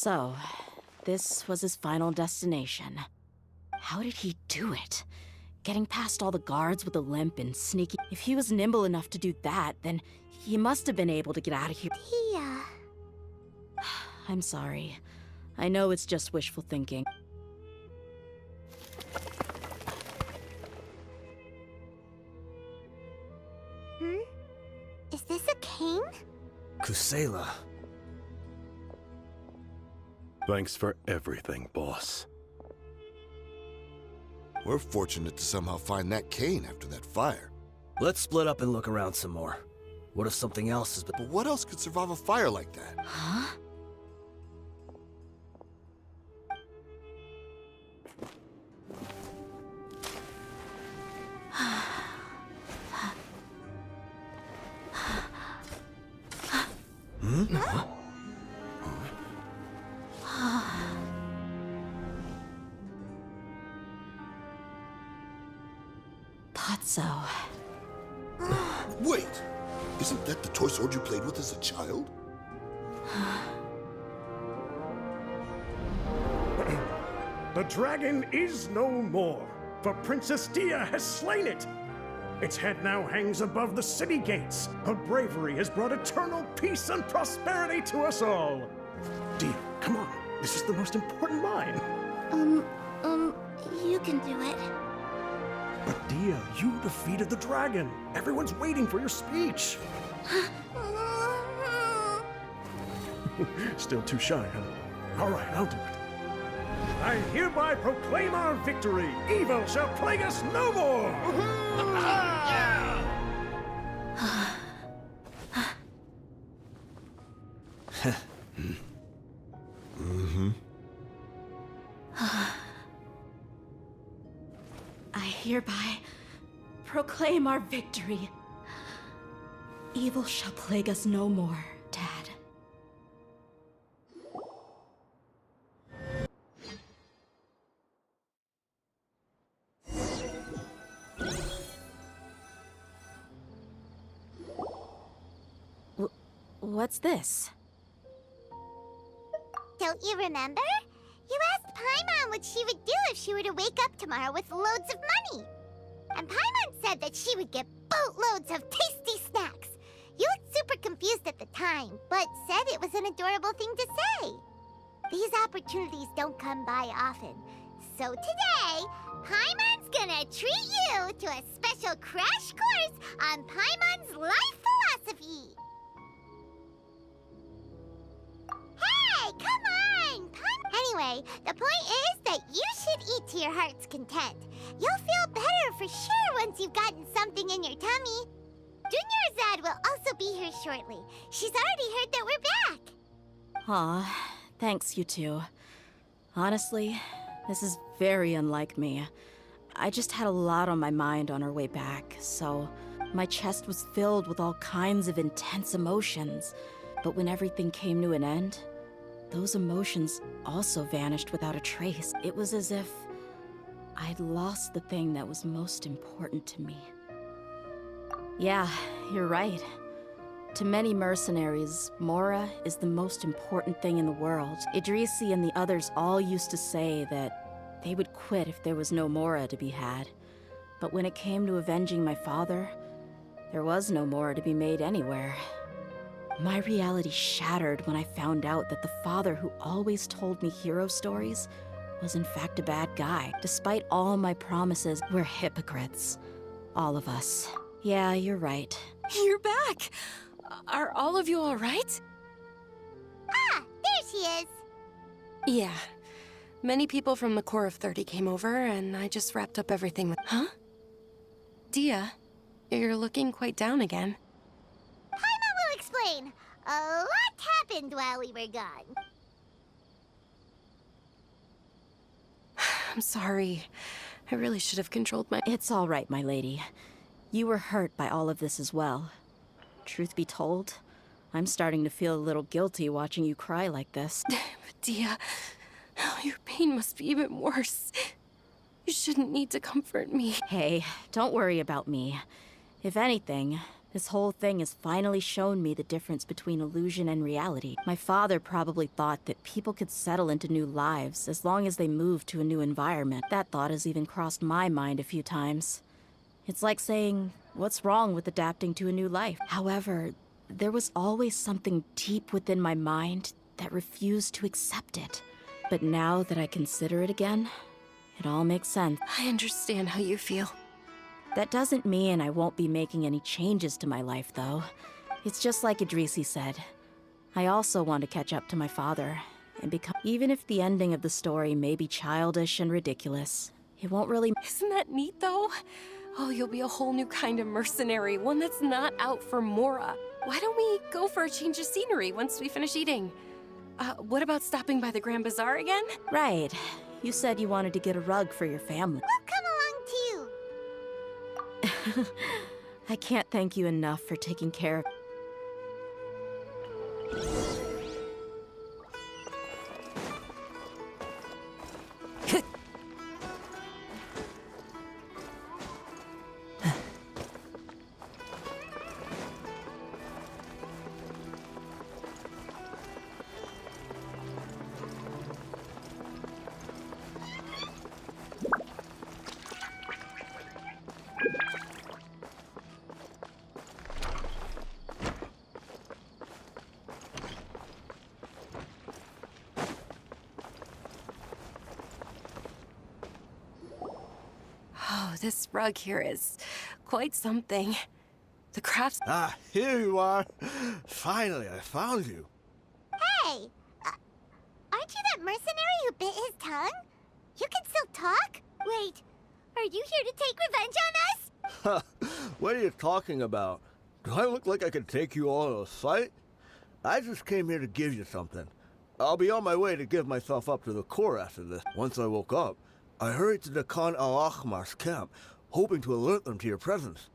So, this was his final destination. How did he do it? Getting past all the guards with a limp and sneaking. If he was nimble enough to do that, then he must have been able to get out of here. Dehya. I'm sorry. I know it's just wishful thinking. Is this a cane? Kusela. Thanks for everything, boss. We're fortunate to somehow find that cane after that fire. Let's split up and look around some more. What if something else has been— But what else could survive a fire like that? Huh? Thought so. Wait! Isn't that the toy sword you played with as a child? The dragon is no more, for Princess Dehya has slain it. Its head now hangs above the city gates. Her bravery has brought eternal peace and prosperity to us all. Dehya, come on. This is the most important line. You can do it. But Dehya, you defeated the dragon. Everyone's waiting for your speech. Still too shy, huh? All right, I'll do it. I hereby proclaim our victory. Evil shall plague us no more. I hereby proclaim our victory. Evil shall plague us no more, Dad. What's this? Don't you remember? You asked Paimon what she would do if she were to wake up tomorrow with loads of money. And Paimon said that she would get boatloads of tasty snacks. You looked super confused at the time, but said it was an adorable thing to say. These opportunities don't come by often. So today, Paimon's gonna treat you to a special crash course on Paimon's life philosophy. Hey, come on! Anyway, the point is that you should eat to your heart's content. You'll feel better for sure once you've gotten something in your tummy. Dunyarzad will also be here shortly. She's already heard that we're back. Aw, thanks, you two. Honestly, this is very unlike me. I just had a lot on my mind on our way back, so my chest was filled with all kinds of intense emotions. But when everything came to an end, those emotions also vanished without a trace. It was as if I'd lost the thing that was most important to me. Yeah, you're right. To many mercenaries, Mora is the most important thing in the world. Idrisi and the others all used to say that they would quit if there was no Mora to be had. But when it came to avenging my father, there was no Mora to be made anywhere. My reality shattered when I found out that the father who always told me hero stories was in fact a bad guy. Despite all my promises, we're hypocrites. All of us. Yeah, you're right. You're back! Are all of you all right? Ah, there she is. Yeah. Many people from the Corps of 30 came over, and I just wrapped up everything with— Huh? Dehya, you're looking quite down again. Paimon will explain. A lot happened while we were gone. I'm sorry. I really should have controlled my— It's all right, my lady. You were hurt by all of this as well. Truth be told, I'm starting to feel a little guilty watching you cry like this. Dehya, oh, your pain must be even worse. You shouldn't need to comfort me. Hey, don't worry about me. If anything, This whole thing has finally shown me the difference between illusion and reality. My father probably thought that people could settle into new lives as long as they moved to a new environment. That thought has even crossed my mind a few times. It's like saying, what's wrong with adapting to a new life? However, there was always something deep within my mind that refused to accept it. But now that I consider it again, it all makes sense. I understand how you feel. That doesn't mean I won't be making any changes to my life, though. It's just like Idrisi said. I also want to catch up to my father and become... Even if the ending of the story may be childish and ridiculous, it won't really... Isn't that neat, though? Oh, you'll be a whole new kind of mercenary, one that's not out for Mora. Why don't we go for a change of scenery once we finish eating? What about stopping by the Grand Bazaar again? Right. You said you wanted to get a rug for your family. We'll come along too. I can't thank you enough for taking care of... Oh, this rug here is quite something. The crafts... Ah, here you are. Finally, I found you. Hey! Aren't you that mercenary who bit his tongue? You can still talk? Wait, are you here to take revenge on us? What are you talking about? Do I look like I could take you all to a fight? I just came here to give you something. I'll be on my way to give myself up to the Corps after this. Once I woke up, I hurried to the Khan al-Ahmar's camp, hoping to alert them to your presence.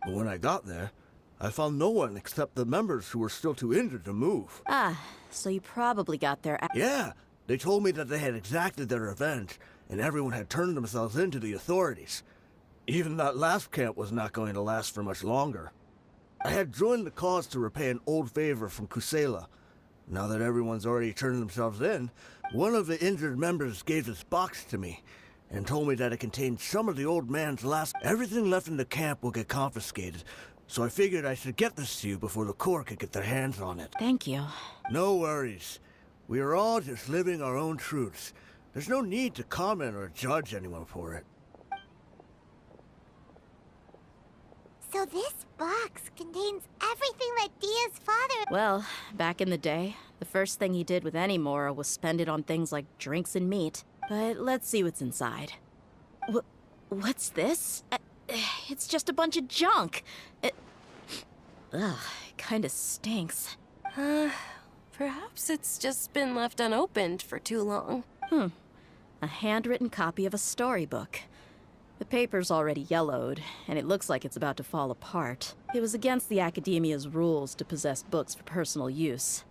But when I got there, I found no one except the members who were still too injured to move. Ah, so you probably got there... Yeah, they told me that they had exacted their revenge, and everyone had turned themselves in to the authorities. Even that last camp was not going to last for much longer. I had joined the cause to repay an old favor from Kusela. Now that everyone's already turned themselves in, one of the injured members gave this box to me, and told me that it contained some of the old man's last... Everything left in the camp will get confiscated, so I figured I should get this to you before the Corps could get their hands on it. Thank you. No worries. We are all just living our own truths. There's no need to comment or judge anyone for it. So this box contains everything that Dia's father... Well, back in the day, the first thing he did with any Mora was spend it on things like drinks and meat. But let's see what's inside. What's this? It's just a bunch of junk. Ugh, it kinda stinks. Perhaps it's just been left unopened for too long. A handwritten copy of a storybook. The paper's already yellowed, and it looks like it's about to fall apart. It was against the Academia's rules to possess books for personal use.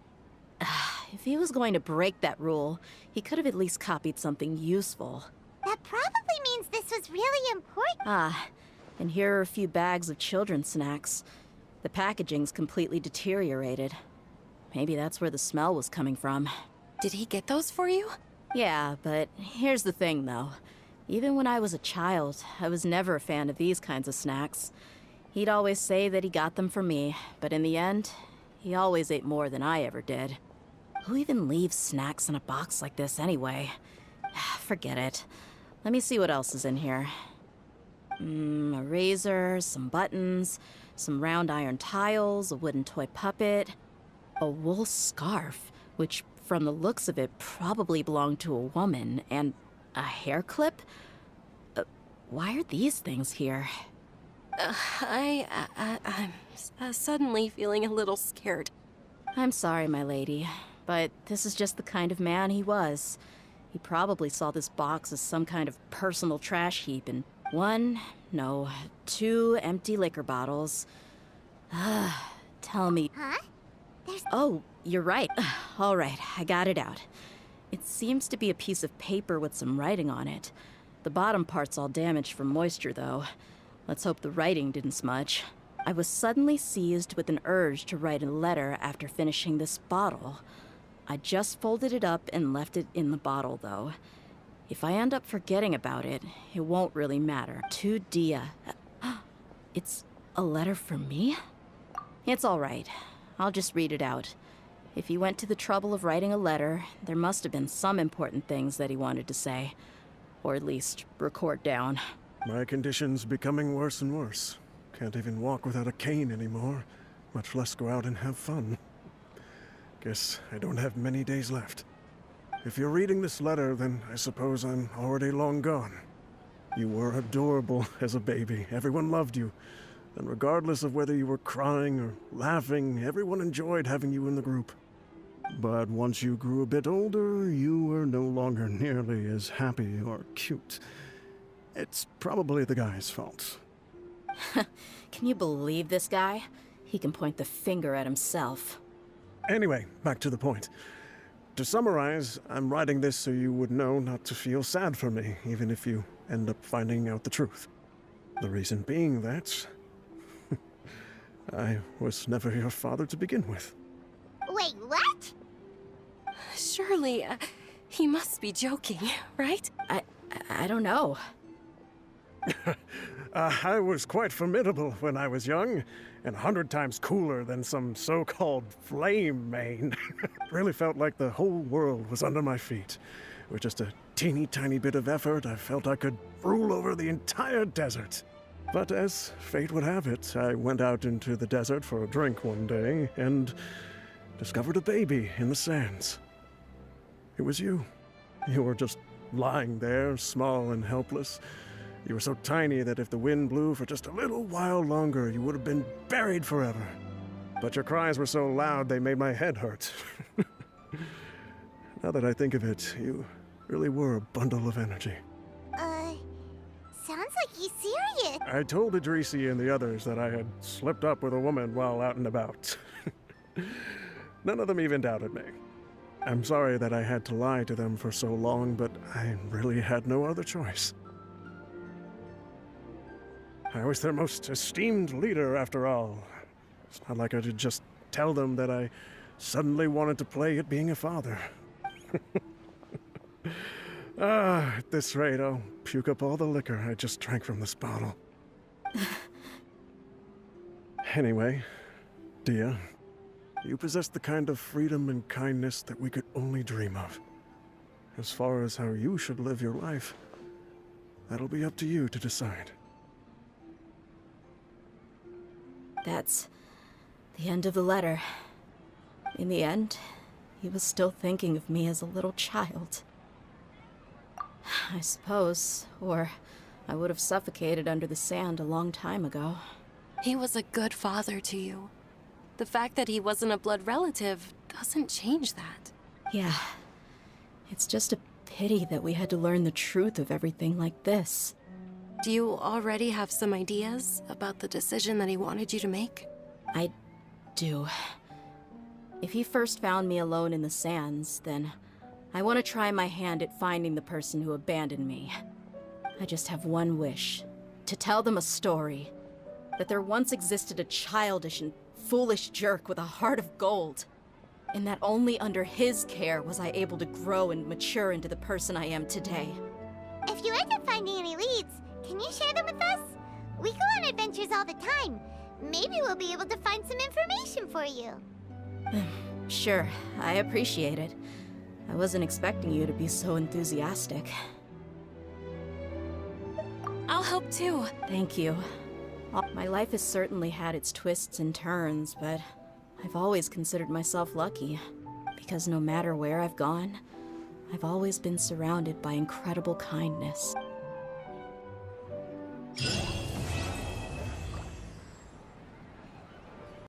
If he was going to break that rule, he could have at least copied something useful. That probably means this was really important. And here are a few bags of children's snacks. The packaging's completely deteriorated. Maybe that's where the smell was coming from. Did he get those for you? Yeah, but here's the thing, though. Even when I was a child, I was never a fan of these kinds of snacks. He'd always say that he got them for me, but in the end, he always ate more than I ever did. Who even leaves snacks in a box like this anyway? Forget it. Let me see what else is in here. A razor, some buttons, some round iron tiles, a wooden toy puppet, a wool scarf, which from the looks of it probably belonged to a woman, and a hair clip? Why are these things here? I'm suddenly feeling a little scared. I'm sorry, my lady, but this is just the kind of man he was. He probably saw this box as some kind of personal trash heap, and two empty liquor bottles. Tell me... Huh? Oh, you're right. All right, I got it out. It seems to be a piece of paper with some writing on it. The bottom part's all damaged from moisture, though. Let's hope the writing didn't smudge. I was suddenly seized with an urge to write a letter after finishing this bottle. I just folded it up and left it in the bottle, though. If I end up forgetting about it, it won't really matter. To Dehya. It's a letter for me? It's all right. I'll just read it out. If he went to the trouble of writing a letter, there must have been some important things that he wanted to say. Or at least record down. My condition's becoming worse and worse. Can't even walk without a cane anymore, much less go out and have fun. Guess I don't have many days left. If you're reading this letter, then I suppose I'm already long gone. You were adorable as a baby. Everyone loved you. And regardless of whether you were crying or laughing, everyone enjoyed having you in the group. But once you grew a bit older, you were no longer nearly as happy or cute. It's probably the guy's fault. Can you believe this guy? He can point the finger at himself. Anyway, back to the point. To summarize, I'm writing this so you would know not to feel sad for me, even if you end up finding out the truth. The reason being that I was never your father to begin with. Wait, what? Surely, he must be joking, right? I don't know. I was quite formidable when I was young, and 100 times cooler than some so-called flame main. Really felt like the whole world was under my feet. With just a teeny tiny bit of effort, I felt I could rule over the entire desert. But as fate would have it, I went out into the desert for a drink one day, and discovered a baby in the sands. It was you. You were just lying there, small and helpless. You were so tiny that if the wind blew for just a little while longer, you would have been buried forever. But your cries were so loud they made my head hurt. Now that I think of it, you really were a bundle of energy. Sounds like he's serious. I told Idrisi and the others that I had slipped up with a woman while out and about. None of them even doubted me. I'm sorry that I had to lie to them for so long, but I really had no other choice. I was their most esteemed leader, after all. It's not like I could just tell them that I suddenly wanted to play at being a father. At this rate, I'll puke up all the liquor I just drank from this bottle. Anyway, Dehya, you possess the kind of freedom and kindness that we could only dream of. As far as how you should live your life, that'll be up to you to decide. That's the end of the letter. In the end, he was still thinking of me as a little child. I suppose, or I would have suffocated under the sand a long time ago. He was a good father to you. The fact that he wasn't a blood relative doesn't change that. Yeah. It's just a pity that we had to learn the truth of everything like this. Do you already have some ideas about the decision that he wanted you to make? I do. If he first found me alone in the sands, then I want to try my hand at finding the person who abandoned me. I just have one wish. To tell them a story. That there once existed a childish and foolish jerk with a heart of gold. And that only under his care was I able to grow and mature into the person I am today. If you end up finding any leads, can you share them with us? We go on adventures all the time. Maybe we'll be able to find some information for you. Sure, I appreciate it. I wasn't expecting you to be so enthusiastic. I'll help too. Thank you. My life has certainly had its twists and turns, but I've always considered myself lucky. Because no matter where I've gone, I've always been surrounded by incredible kindness.